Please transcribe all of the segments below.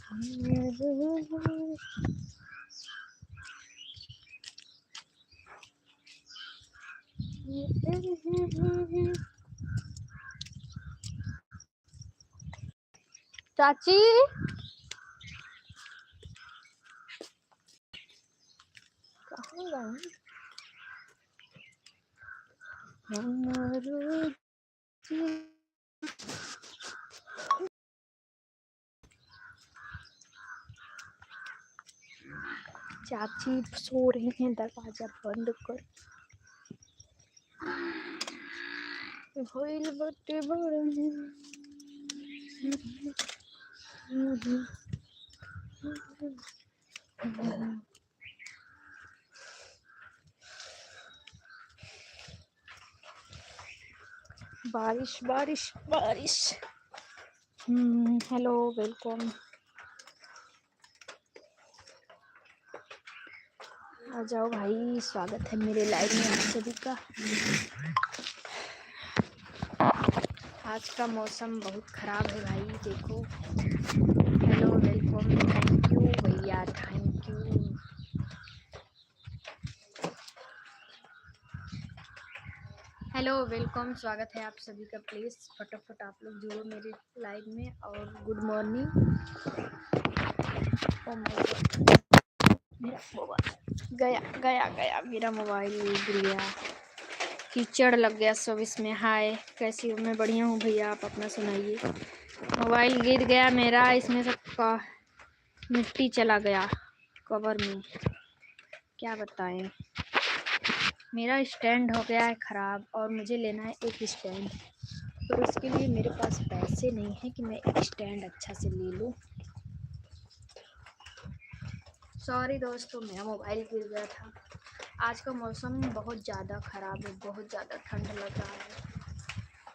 चाची चाची सो रही हैं, दरवाजा बंद कर। होइल बटे बारिश बारिश बारिश। हेलो वेलकम, आ जाओ भाई, स्वागत है मेरे लाइव में आप सभी का। आज का मौसम बहुत ख़राब है भाई, देखो। हेलो वेलकम, थैंक यू भैया, थैंक यू। हेलो वेलकम, स्वागत है आप सभी का। प्लीज़ फटाफट आप लोग जुड़ो मेरे लाइव में। और good morning. Oh my God, मेरा मोबाइल गया गया गया, मेरा मोबाइल गिर गया, कीचड़ लग गया सब इसमें। हाय, कैसी हूँ मैं? बढ़िया हूँ भैया, आप अपना सुनाइए। मोबाइल गिर गया मेरा, इसमें सब मिट्टी चला गया कवर में, क्या बताएं। मेरा स्टैंड हो गया है ख़राब और मुझे लेना है एक स्टैंड, तो इसके लिए मेरे पास पैसे नहीं है कि मैं एक स्टैंड अच्छा से ले लूँ। सॉरी दोस्तों, मेरा मोबाइल गिर गया था। आज का मौसम बहुत ज़्यादा ख़राब है, बहुत ज़्यादा ठंड लग रहा है,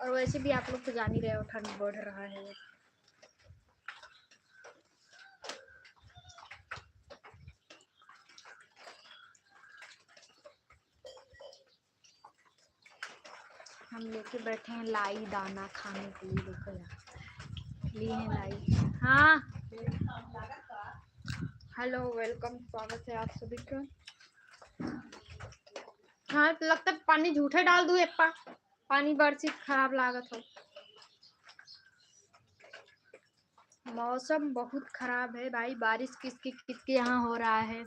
और वैसे भी आप लोग तो जान ही रहे हो ठंड बढ़ रहा है। हम लेके बैठे हैं लाई दाना खाने के लिए, देखो यार लिए हैं लाई। हाँ हेलो वेलकम, स्वागत है आप सभी का। हाँ तो लगता है पानी झूठे डाल दूँ एक पानी बरसी खराब लागत हो। मौसम बहुत खराब है भाई, बारिश किसके यहाँ हो रहा है।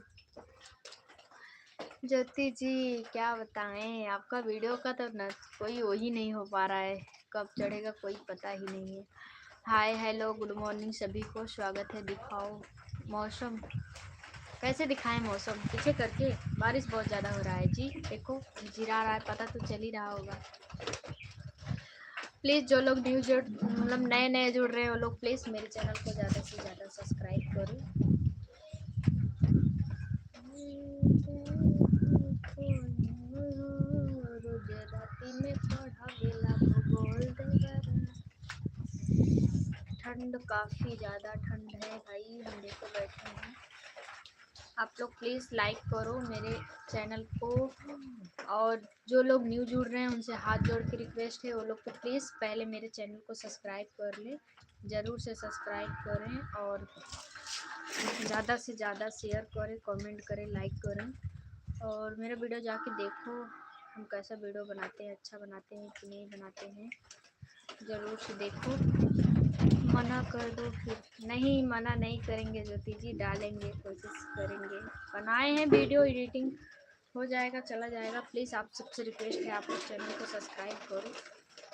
ज्योति जी क्या बताएं, आपका वीडियो का तो न कोई वो ही नहीं हो पा रहा है, कब चढ़ेगा कोई पता ही नहीं है। हाय हेलो गुड मॉर्निंग सभी को, स्वागत है। दिखाओ मौसम, कैसे दिखाएं मौसम? पीछे करके, बारिश बहुत ज़्यादा हो रहा है जी, देखो झिरा रहा है, पता तो चल ही रहा होगा। प्लीज़ जो लोग मतलब नए जुड़ रहे हो लोग, प्लीज़ मेरे चैनल को ज़्यादा से ज़्यादा सब्सक्राइब करो। ठंड काफ़ी ज़्यादा ठंड है भाई, हम देखो बैठे हैं। आप लोग प्लीज़ लाइक करो मेरे चैनल को, और जो लोग न्यू जुड़ रहे हैं उनसे हाथ जोड़ के रिक्वेस्ट है, वो लोग तो प्लीज़ पहले मेरे चैनल को सब्सक्राइब कर लें, ज़रूर से सब्सक्राइब करें, और ज़्यादा से ज़्यादा शेयर करें, कमेंट करें, लाइक करें, और मेरा वीडियो जाके देखो हम कैसा वीडियो बनाते हैं, अच्छा बनाते हैं कि नहीं बनाते हैं, ज़रूर से देखो। मना कर दो फिर, नहीं मना नहीं करेंगे ज्योति जी, डालेंगे, कोशिश करेंगे, बनाए हैं वीडियो, एडिटिंग हो जाएगा, चला जाएगा। प्लीज़ आप सबसे रिक्वेस्ट है, आप लोग चैनल को सब्सक्राइब करो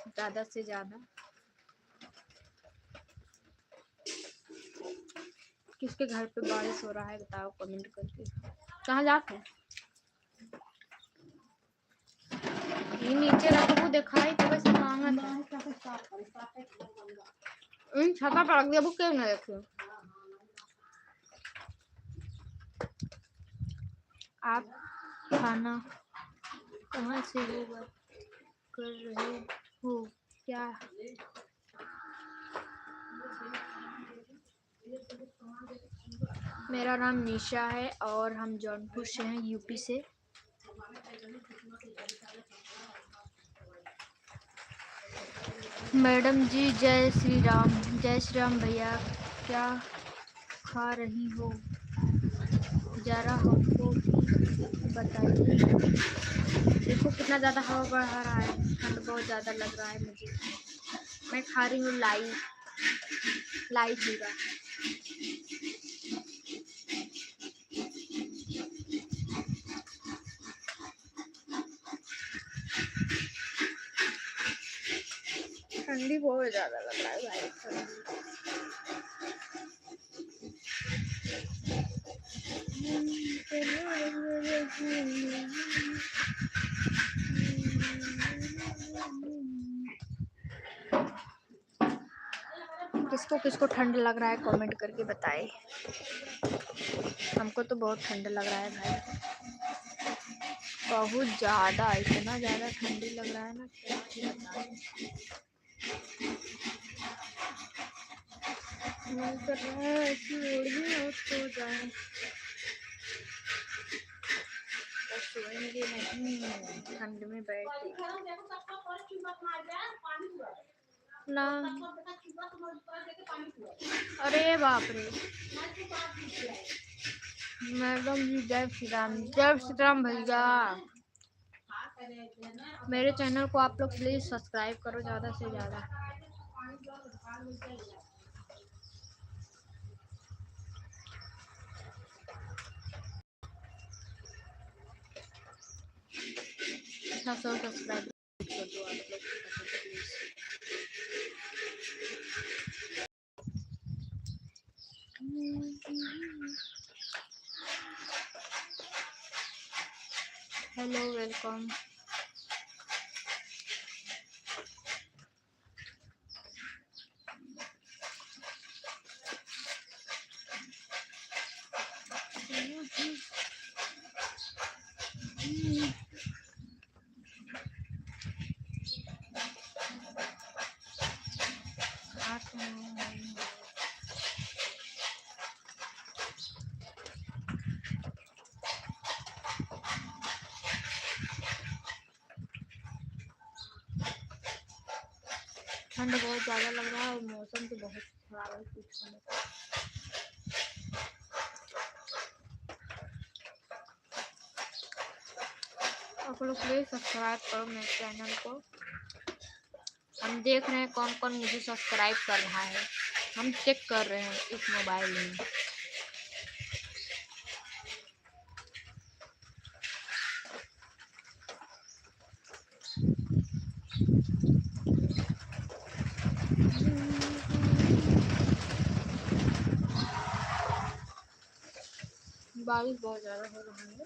ज़्यादा से ज़्यादा। किसके घर पे बारिश हो रहा है बताओ कमेंट करके। कहाँ जाते हैं? ये नीचे रखो, दिखाई तो वैसे मांगा था, छाता पर रख दिया, बुक क्यों ना रखे। आप खाना कहाँ से होगा कर रहे हो क्या? मेरा नाम निशा है और हम जौनपुर से हैं, यूपी से। मैडम जी जय श्री राम। जय श्री राम भैया, क्या खा रही हो, ज़रा हमको भी बताइए। देखो कितना ज़्यादा हवा बढ़ा रहा है, ठंड बहुत ज़्यादा लग रहा है मुझे। मैं खा रही हूँ लाई जीरा। ठंडी बहुत ज़्यादा लग रहा है भाई, किसको किसको ठंड लग रहा है कमेंट करके बताए। हमको तो बहुत ठंड लग रहा है भाई, बहुत ज़्यादा, इतना ज़्यादा ठंडी लग रहा है ना, क्या बताएं। मन कर रहा है ऐसी ओढ़नी और सो जाए, तो सोएंगे नहीं, ठंड में बैठ ना। अरे बाप रे, मैडम जी जय श्री राम, जय श्री राम भैया। मेरे चैनल को आप लोग प्लीज सब्सक्राइब करो ज़्यादा से ज़्यादा। सब्सक्राइब कर दो आप लोग प्लीज। Hello, welcome. ठंड बहुत ज़्यादा लग रहा है और मौसम तो बहुत खराब है, कुछ समय आप लोग प्लीज सब्सक्राइब करो मेरे चैनल को। हम देख रहे हैं कौन कौन मुझे सब्सक्राइब कर रहा है, हम चेक कर रहे हैं इस मोबाइल में। बारिश बहुत ज़्यादा हो रहा है।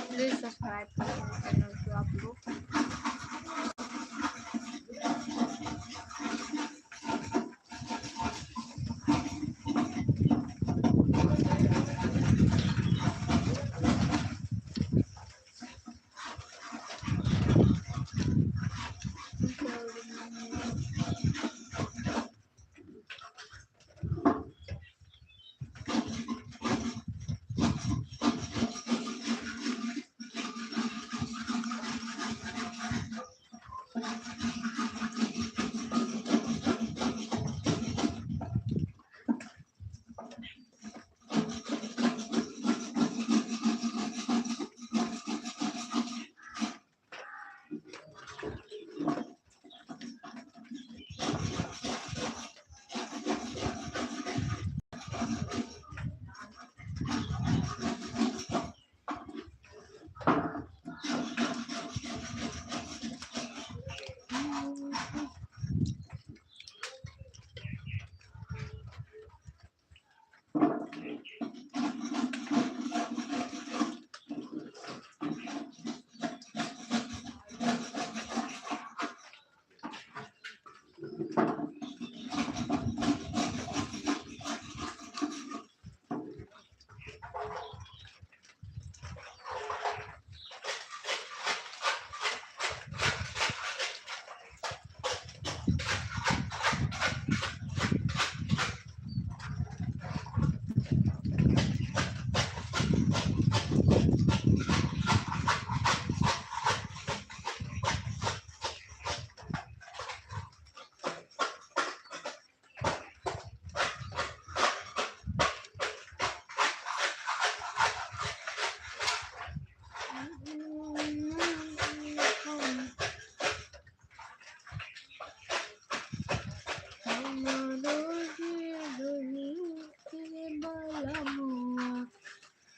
प्लीज सब्सक्राइब करें चैनल को आप लोग।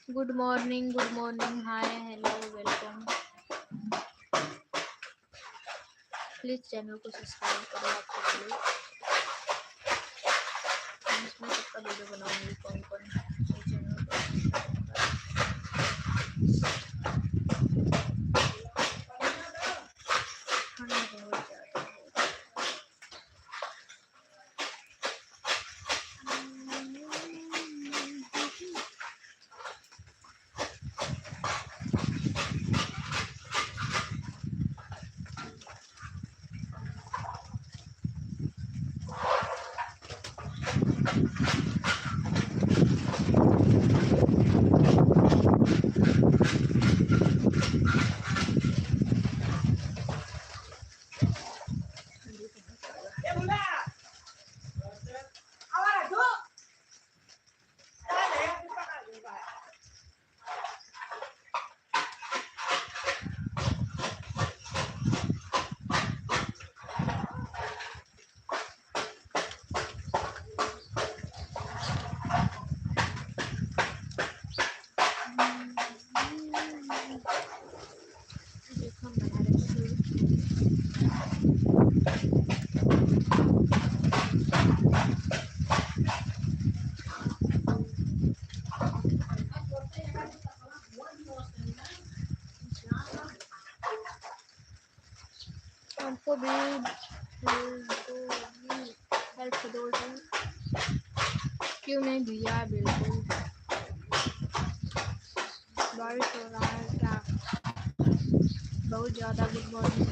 Good morning, hi, hello, welcome. Please channel को सब्सक्राइब करो। आपके लिए इसमें सबका वीडियो बनाऊंगी, कौन कौन चैनल हमको भी हेल्प दो। क्यों नहीं भैया, बिल्कुल। बारिश हो रहा है क्या? बहुत ज़्यादा। Good morning.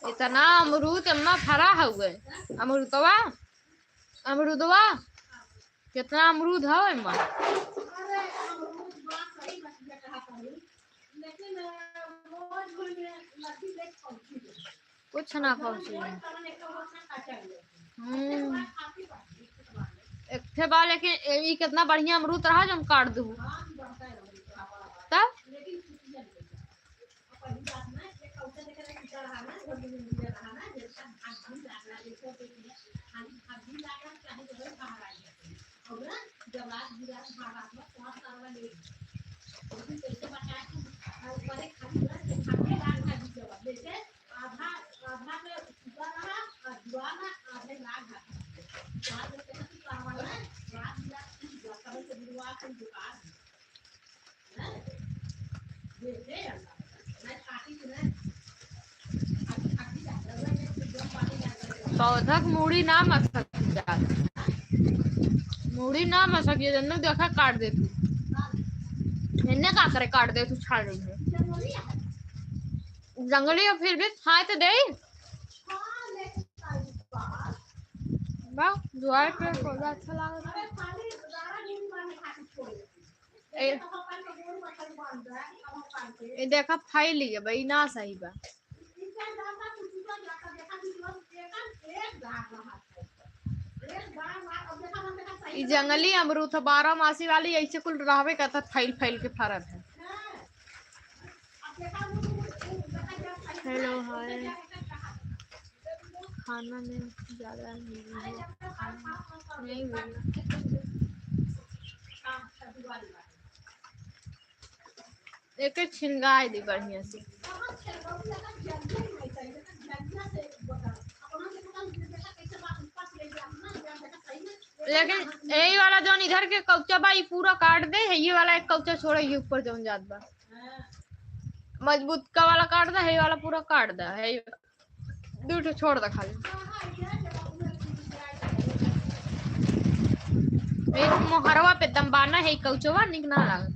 इतना अमरूद अम्मा फरा हुए। अमरूदवा कितना अमरूद है अम्मा? कुछ ना पहुंचे। एक थे बा, लेकिन ये कितना बढ़िया अमरूद रहा जो हम काट दू तब। पौधा मूड़ी ना मसक, मूड़ी ना मसक। ये जन्नू देखा काट दे तू, इन्हें का करे काट दे तू, छाड़ रही है जंगली। और फिर भी खाए तो दे बा। द्वार पे पौधा अच्छा लगा। ये देखा फाइल लिया भाई ना सही बा। जंगली अमरूद 12 मासी वाली ऐसे कुल रहबे करता, फैल फैल के फरत है। हेलो, हाय। खाना में ज्यादा नहीं एक छिंगाई दी बढ़िया से। लेकिन यही वाला जो इधर के कौचा बा पूरा काट दे है, ये वाला एक कौचा छोड़े, ये ऊपर जो जात बा मजबूत का वाला काट दे, है वाला पूरा काट दे, है दूठो छोड़ दे खाली। मोहरवा पे दम्बाना है कौचवा, निक ना लागे।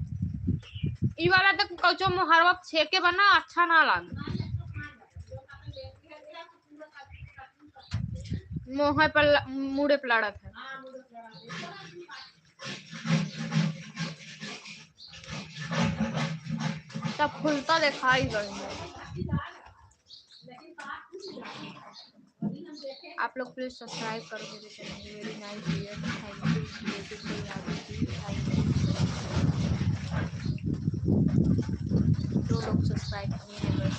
ई वाला तक कौचो मोहरवा छेके बना अच्छा ना लागे। मोह पर मुड़े पे लड़त है। तब खुलता दिखाई गई। आप लोग प्लीज सब्सक्राइब करो मेरे channel. Very nice dear, thank you beautiful Aditi, thank you. दो लोग सब्सक्राइब किए हैं बस।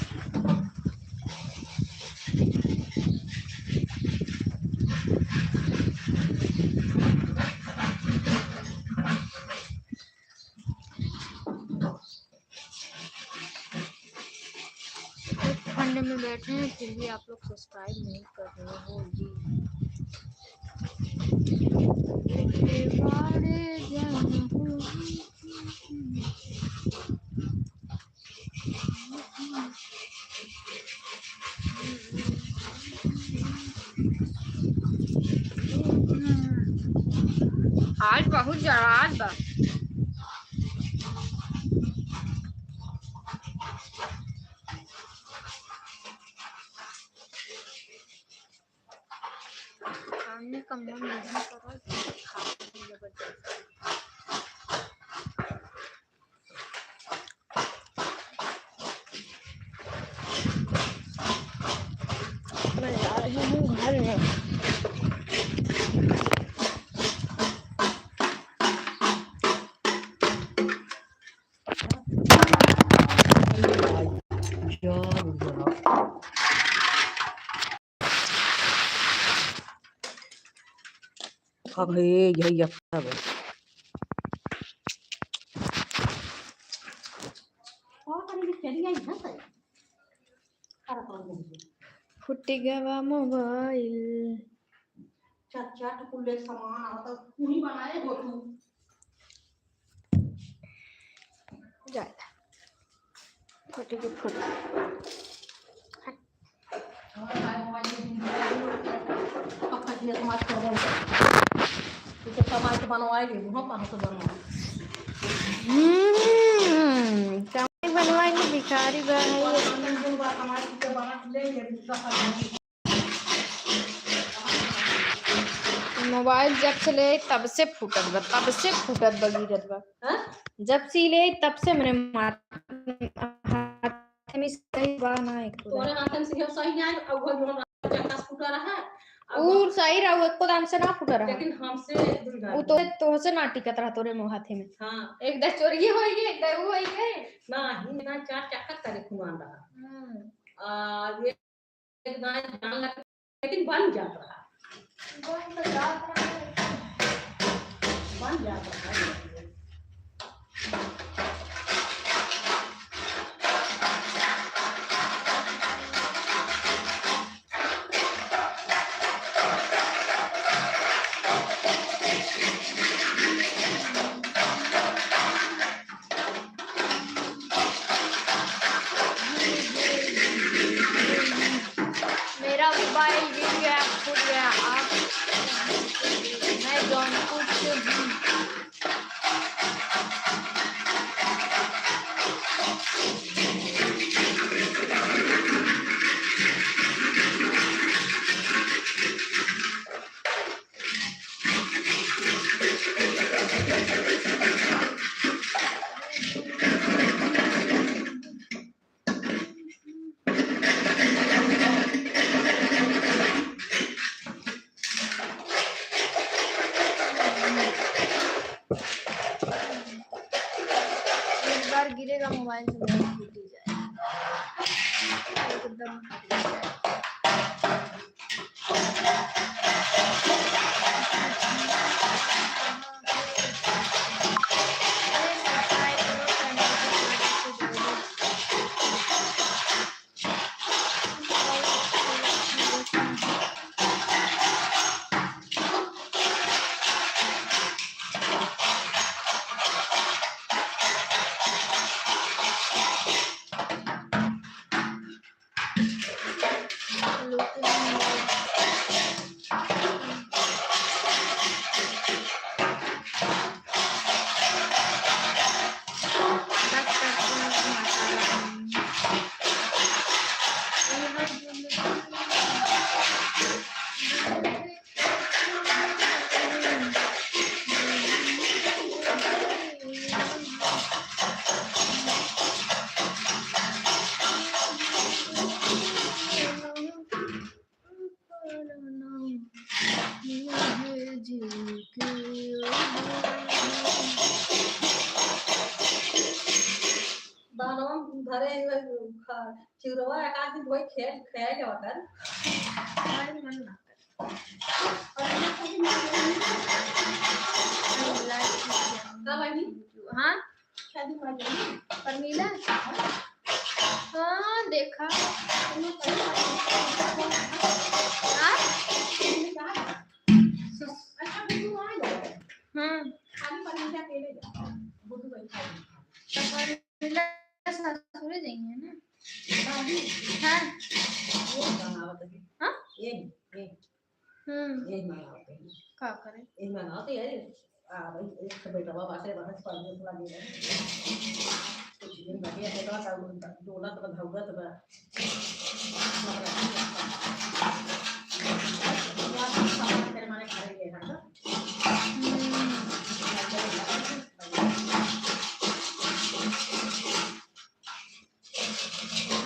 ठंडे में बैठे हैं फिर भी आप लोग सब्सक्राइब नहीं कर रहे हो जी। आज बहुत जराज बा। खाने का मन नहीं कर रहा है, खाने जबरदस्त। मैं जा रही हूँ घर में। यही फुट गया मोबाइल। चट कुल्ले सामान आता तू ही बनाए हो तू जाएगा फुट के फुट। समाज के बनवाएगी बनवाएंगे भिखारी मोबाइल जब से ले तब से फूटत बा, तब से फूटत बगीरत बा। जब से ले तब से मेरे हाथ में सही बा ना एक तोरे हाथ में से सही नहीं अब वो जक्का फूटा रहा है और सही रहा एको दाम से ना फूटा रहा, लेकिन हमसे वो तो से ना टिकत रहा तोरे मुंह हाथे में। हां एक दा चोरी होई गई, एक दा वो होई गई ना ही ना चार चक्का करे खुमान रहा ये एक दाएं जान लग लेकिन बन जाता रहा बन जाता है। मेरा मोबाइल गिर गया, फूट गया। आप मैं जौनपुर से हूँ। गिरेगा मोबाइल से फूट ही जाएगा एकदम। चिरवा एक आदमी वही खेल खेल के होता है हमारे मन ना और ये तो भी कब आई हाँ शादी में आई परमीला हाँ देखा हाँ अच्छा बुद्धू आ जाए खाली परमिशा के ले जा बुद्धू भाई खाली परमीला सासुरे जाएंगे ना दादी हाँ ये बनावत है हाँ ये ये बनावत है क्या करें ये बनावत है यार भाई एक तो बेटा बाबा से बाहर पर जो लगे रहे कुछ दिन बढ़िया है तो डोला तो भाऊगा तो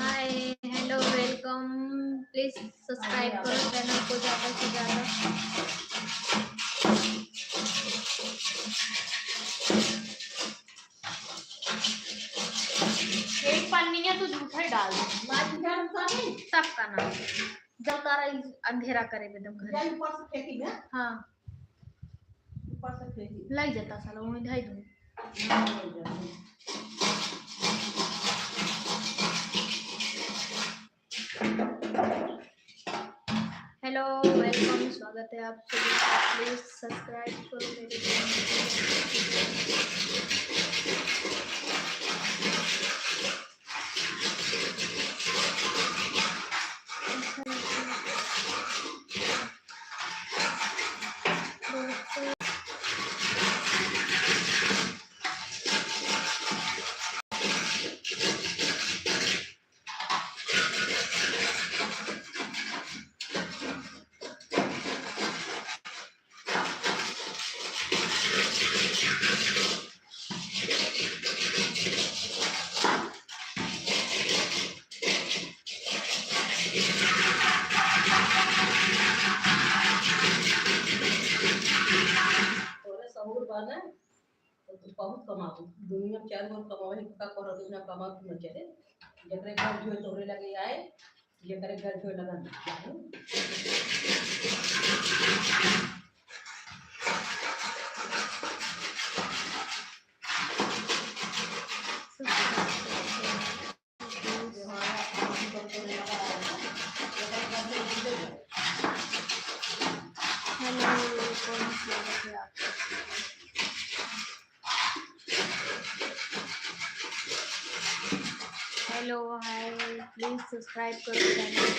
hi hello welcome please subscribe करो चैनल को ज़्यादा से ज़्यादा एक पन्नी है तो झूठा ही डाल दे सबका नाम जब तारा अंधेरा करे एकदम घर ऊपर से फेंकी ना हाँ ऊपर से फेंकी लग जाता साला वो ढाई दूँ हेलो वेलकम स्वागत है आप सभी का प्लीज सब्सक्राइब करो मेरे बहुत कमाऊ दुनिया में 4 गो कमावे का करो दुनिया कमाऊ न चले जकरे घर जो तोरे लगे आए जकरे घर जो लगा हेलो हाय प्लीज सब्सक्राइब करो चैनल को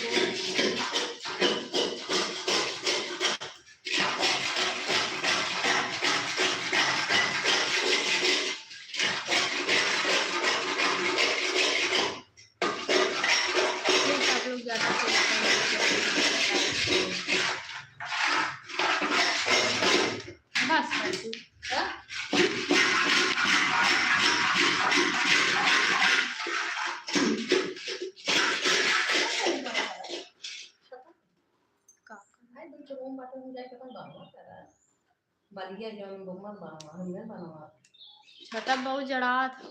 छटा बहुत जड़ा था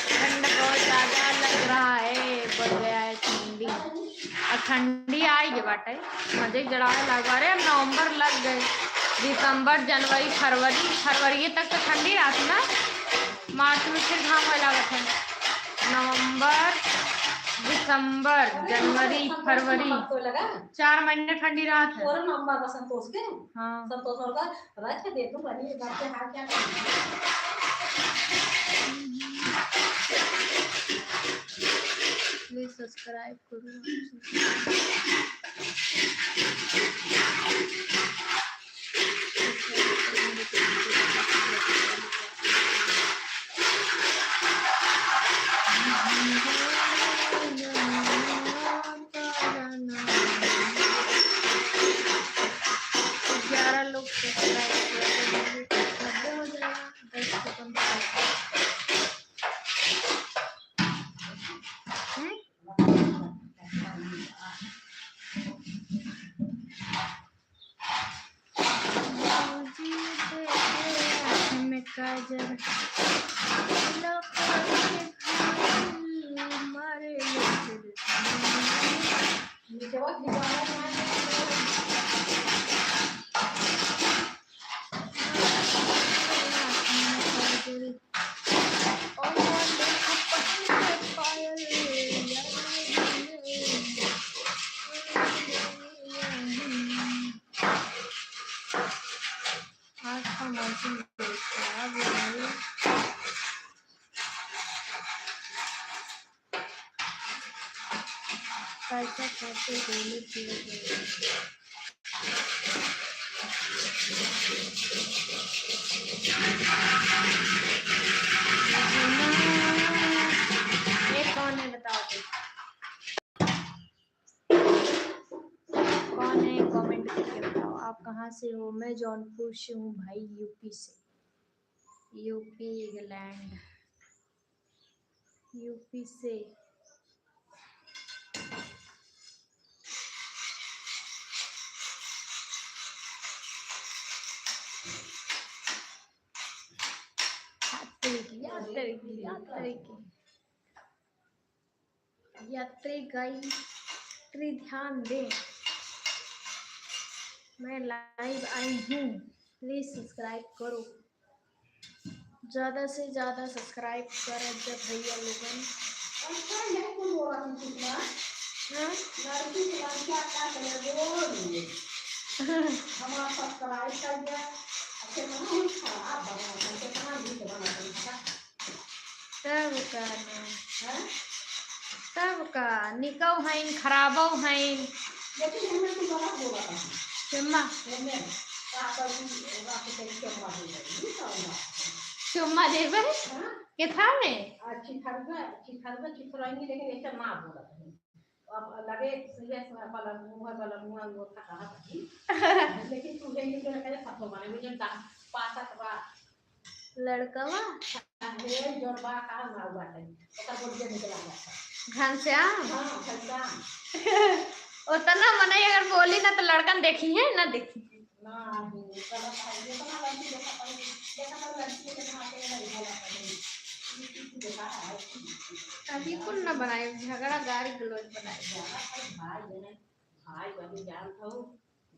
ठंड बहुत ज्यादा लग रहा है बढ़ गया है ठंडी और ठंडी आएगी बाटे मजे जड़ा लगा रहे नवंबर लग गए दिसंबर जनवरी फरवरी तक तो ठंडी आती ना मार्च में फिर घाम लगा था नवंबर दिसंबर जनवरी फरवरी 4 महीने ठंडी रात है और नंबर का संतोष के हाँ संतोष होगा रात के देखो बड़ी बात से हाथ क्या प्लीज सब्सक्राइब करो काजल सेवा की आज का मौसम बहुत खराब है भाई। कैसा खाते डेली पिए ये कौन है बताओ तो? कौन है कमेंट करके बताओ आप कहाँ से हो। मैं जौनपुर से हूँ भाई, यूपी से। यूपी इंग्लैंड, यूपी से। यात्री ध्यान दें, मैं लाइव आई हूँ, प्लीज सब्सक्राइब करो, ज्यादा से ज्यादा सब्सक्राइब करें जब भैया लोगन। सबका निकौ हैं खराबौ हैं। चुम्मा देवे के था में अच्छी खरगा चितराएंगे लेकिन ऐसा ना बोला था। अब लगे सीरियस वाला मुंह वो था कहा था लेकिन तू ये के करे सब माने मुझे पासा का लड़कवा है जोरबा का ना हुआ है पता बोल के निकला गया घनश्याम। हां घनश्याम उतना मने अगर बोली ना तो लड़कन देखी है ना देखी ना कला ये तो लड़की देखा तो लड़की के हाथ में बोला था अभी कुल न बनाए झगड़ा गाड़ी गलौज बनाए। भाई बहन जान था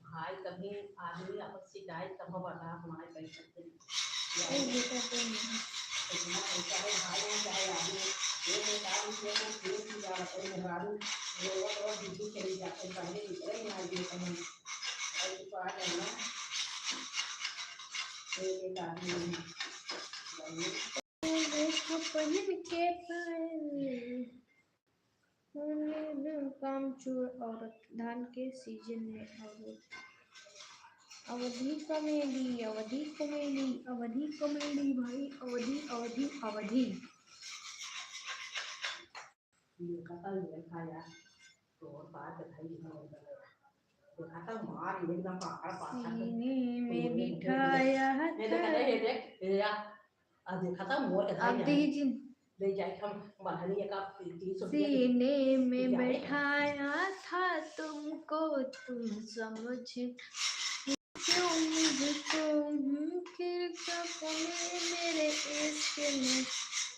भाई कभी आदमी आपस में जाए तब बता हमारे कह सकते हैं एक बेटा तो नहीं इतना पैसा है भाई हो चाहे आदमी ये काम किया तो फिर भी जा रहा है मेहरारू वो और दीदी चली जाते पहले निकले ना ये कहीं और तो आ जाना एक आदमी देखो पहन के पायल काम चोर औरत धान के सीजन में अवधि कॉमेडी अवधि कॉमेडी अवधि कॉमेडी भाई अवधि अवधि अवधि ये कतल दिखाया तो और बात दिखाई तो खाता मार एकदम पाकड़ पाकड़ सीने में बिठाया ये देख ये आ देखा मोर का अब दीजिए ले जाए हम बढ़नी का 300 सीने में बैठाया था तुमको तुम समझ क्यों मुझको फिर सपने मेरे इश्क में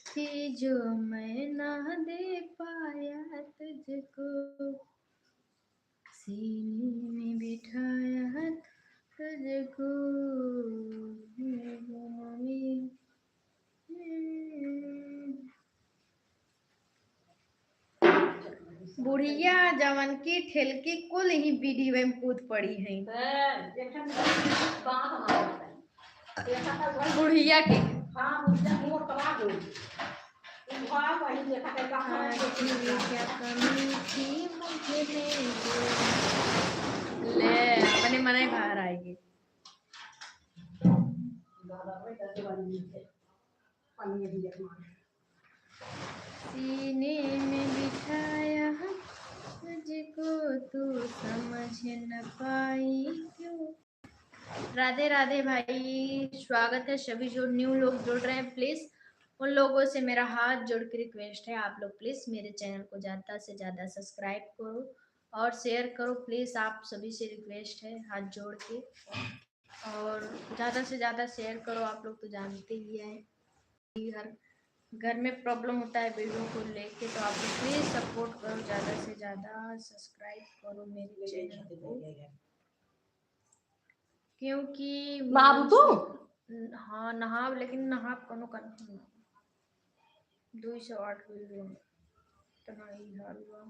थी जो मैं ना दे पाया तुझको सीने में बिठाया तुझको बुढ़िया जवन की ठेलकी कुल ही वीडियो में कूद पड़ी है बुढ़िया की क्या कमी थी मुझे ले अपने मने बाहर आएगी सीने में बिठाया तुझको तू समझ न पाई क्यों। राधे राधे भाई, स्वागत है सभी जो न्यू लोग जुड़ रहे हैं। प्लीज उन लोगों से मेरा हाथ जोड़ के रिक्वेस्ट है, आप लोग प्लीज मेरे चैनल को ज़्यादा से ज़्यादा सब्सक्राइब करो और शेयर करो। प्लीज आप सभी से रिक्वेस्ट है हाथ जोड़ के, और ज़्यादा से ज़्यादा शेयर करो। आप लोग तो जानते ही हैं हर घर में प्रॉब्लम होता है वीडियो को लेके, तो आप प्लीज सपोर्ट करो, ज्यादा से ज्यादा सब्सक्राइब करो मेरे चैनल को, क्योंकि नहाबू तू हाँ नहाब, लेकिन नहाब कोनो कंफर्म 208 वीडियो में इतना ही हाल हुआ।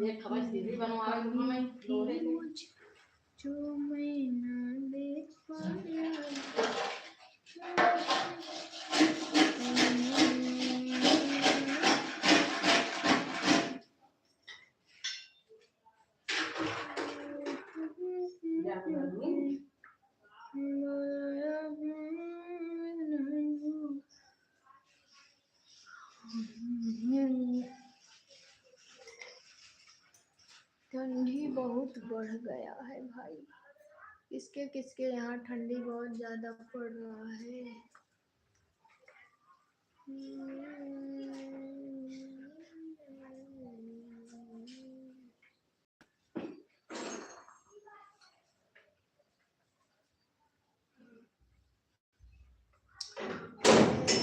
एक खबर सीधी बनवा दूं मैं लोहे की जो मैं ना देख पाया। या करनी ठंडी बहुत बढ़ गया है भाई, किसके किसके यहाँ ठंडी बहुत ज्यादा पड़ रहा है।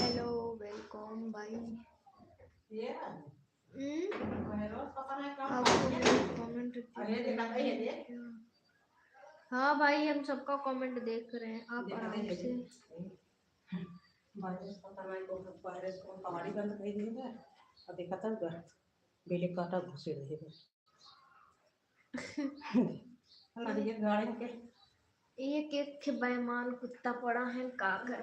हेलो वेलकम भाई। ये रोज पता नहीं कब आपको कमेंट अरे देखा है ये देख हाँ भाई, हम सबका कमेंट देख रहे हैं, आप आराम से। बारिश पता नहीं तो बारिश को कमाड़ी बंद कर दी है और देखा था बेले काटा घुसे रहे अल्लाह ये गाड़ी के एक एक बेईमान कुत्ता पड़ा है, का कर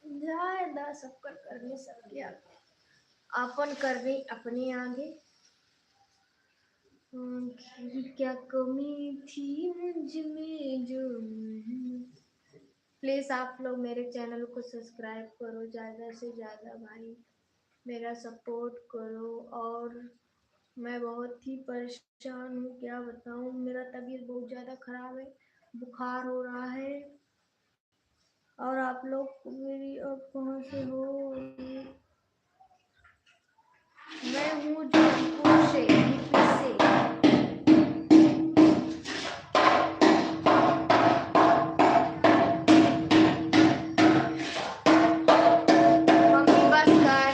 ज्यादा सबकर करने सबके आगे, अपन करनी अपने आगे। क्या कमी थी मुझ में जो, प्लीज आप लोग मेरे चैनल को सब्सक्राइब करो ज्यादा से ज्यादा भाई, मेरा सपोर्ट करो। और मैं बहुत ही परेशान हूँ, क्या बताऊँ, मेरा तबीयत बहुत ज़्यादा ख़राब है, बुखार हो रहा है। और आप लोग मेरी अब कहाँ से हो? मैं हूँ जौनपुर से, यूपी से। मम्मी बस कर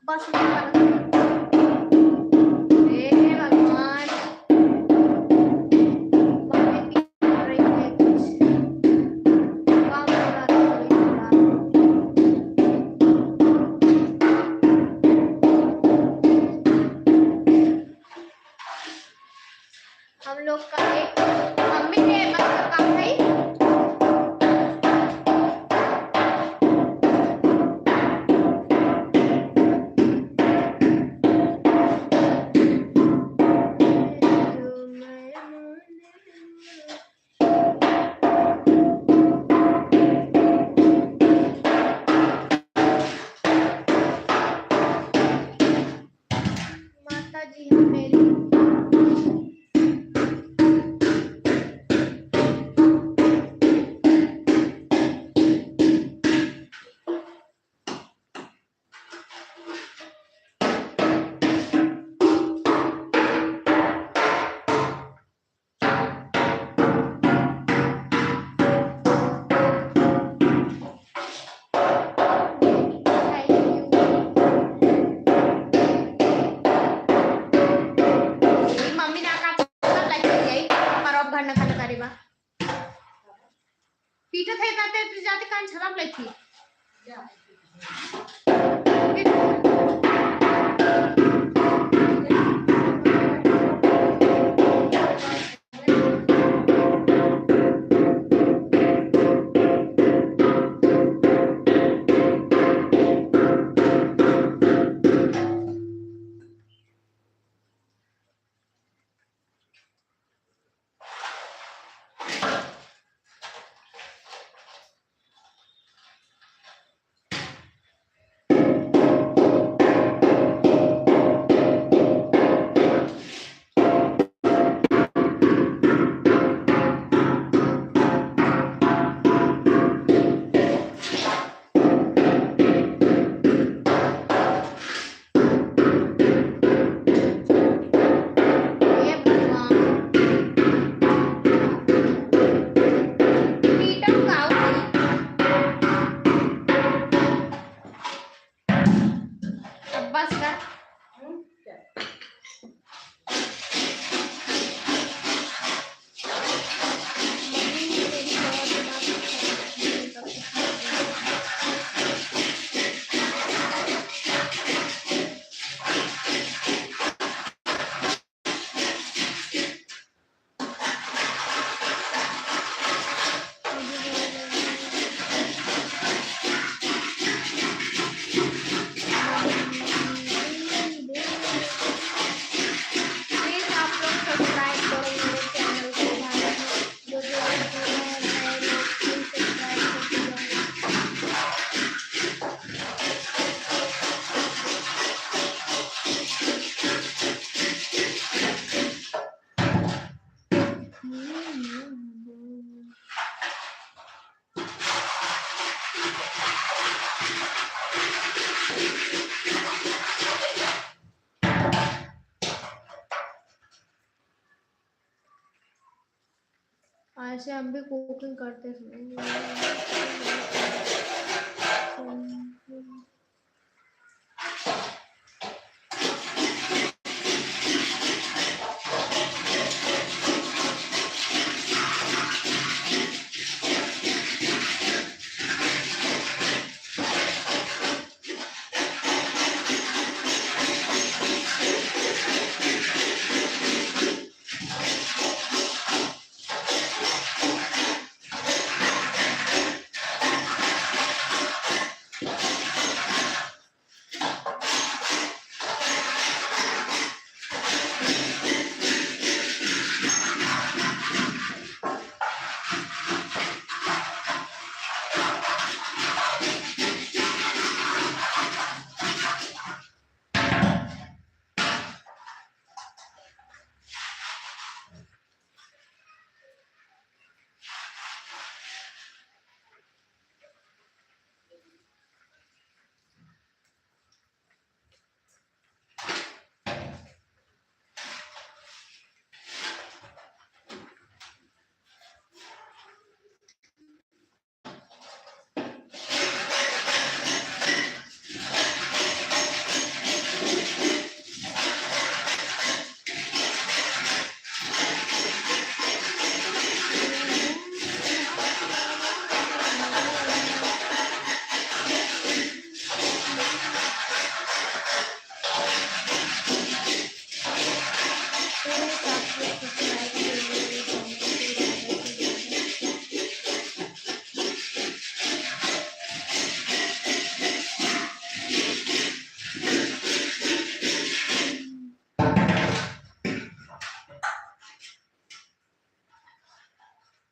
बस भगवान, मम्मी भी कर रही है कुछ काम हो रहा था थोड़ा। हम लोग का एक मम्मी के मतलब काम है। बस कर। क्या मम्मी मेरी बहुत दिमाग खराब प्लीज आप लोग सब्सक्राइब करो मेरे चैनल को भाई, जो जो लोग जुड़े हैं नए लोग प्लीज सब्सक्राइब कर दीजिए। ऐसे हम भी कुकिंग करते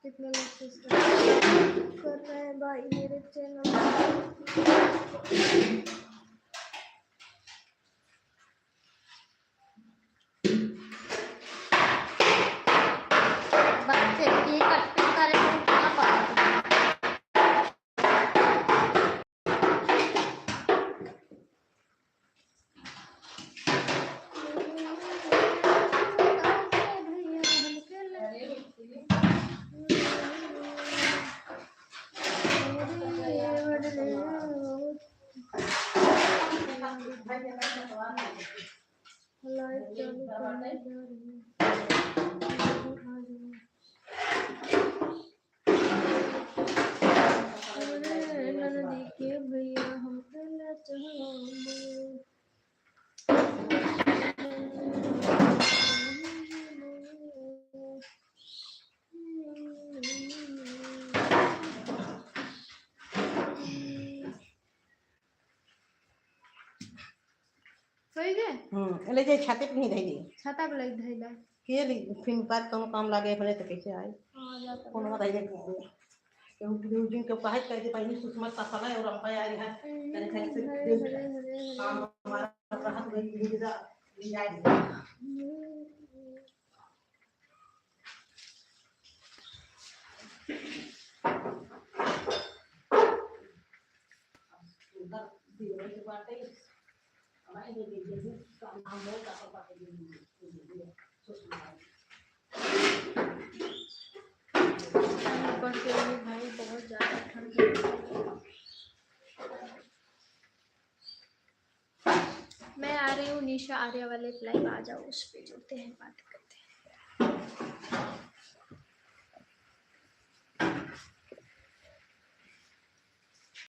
कितने लोग सब्सक्राइब कर रहे हैं भाई मेरे चैनल बच्चे ये कटिंग करे तो क्या पता। लाइव चालू करने जा रही है नदी के भैया हम कहना चाहेंगे सही है। ले जे छाते पे नहीं रह गई छाता पे लग धइला के ली फिर बात कौन काम लागे पहले तो कैसे आए आ जाता कौन बता दे केहू दिन के कहे कर दे पहले सुषमा सफल है और हम आ रही है तेरे खाली से काम हमारा राहत में ले जाए उधर दिए के बाटे हमारे ये काम हम लोग का बाटे सुषमा ऊपर से भी भाई बहुत ज्यादा ठंड है। आ रही हूँ निशा आर्या वाले लाइव, आ जाओ, उस पे जुड़ते हैं, बात करते हैं।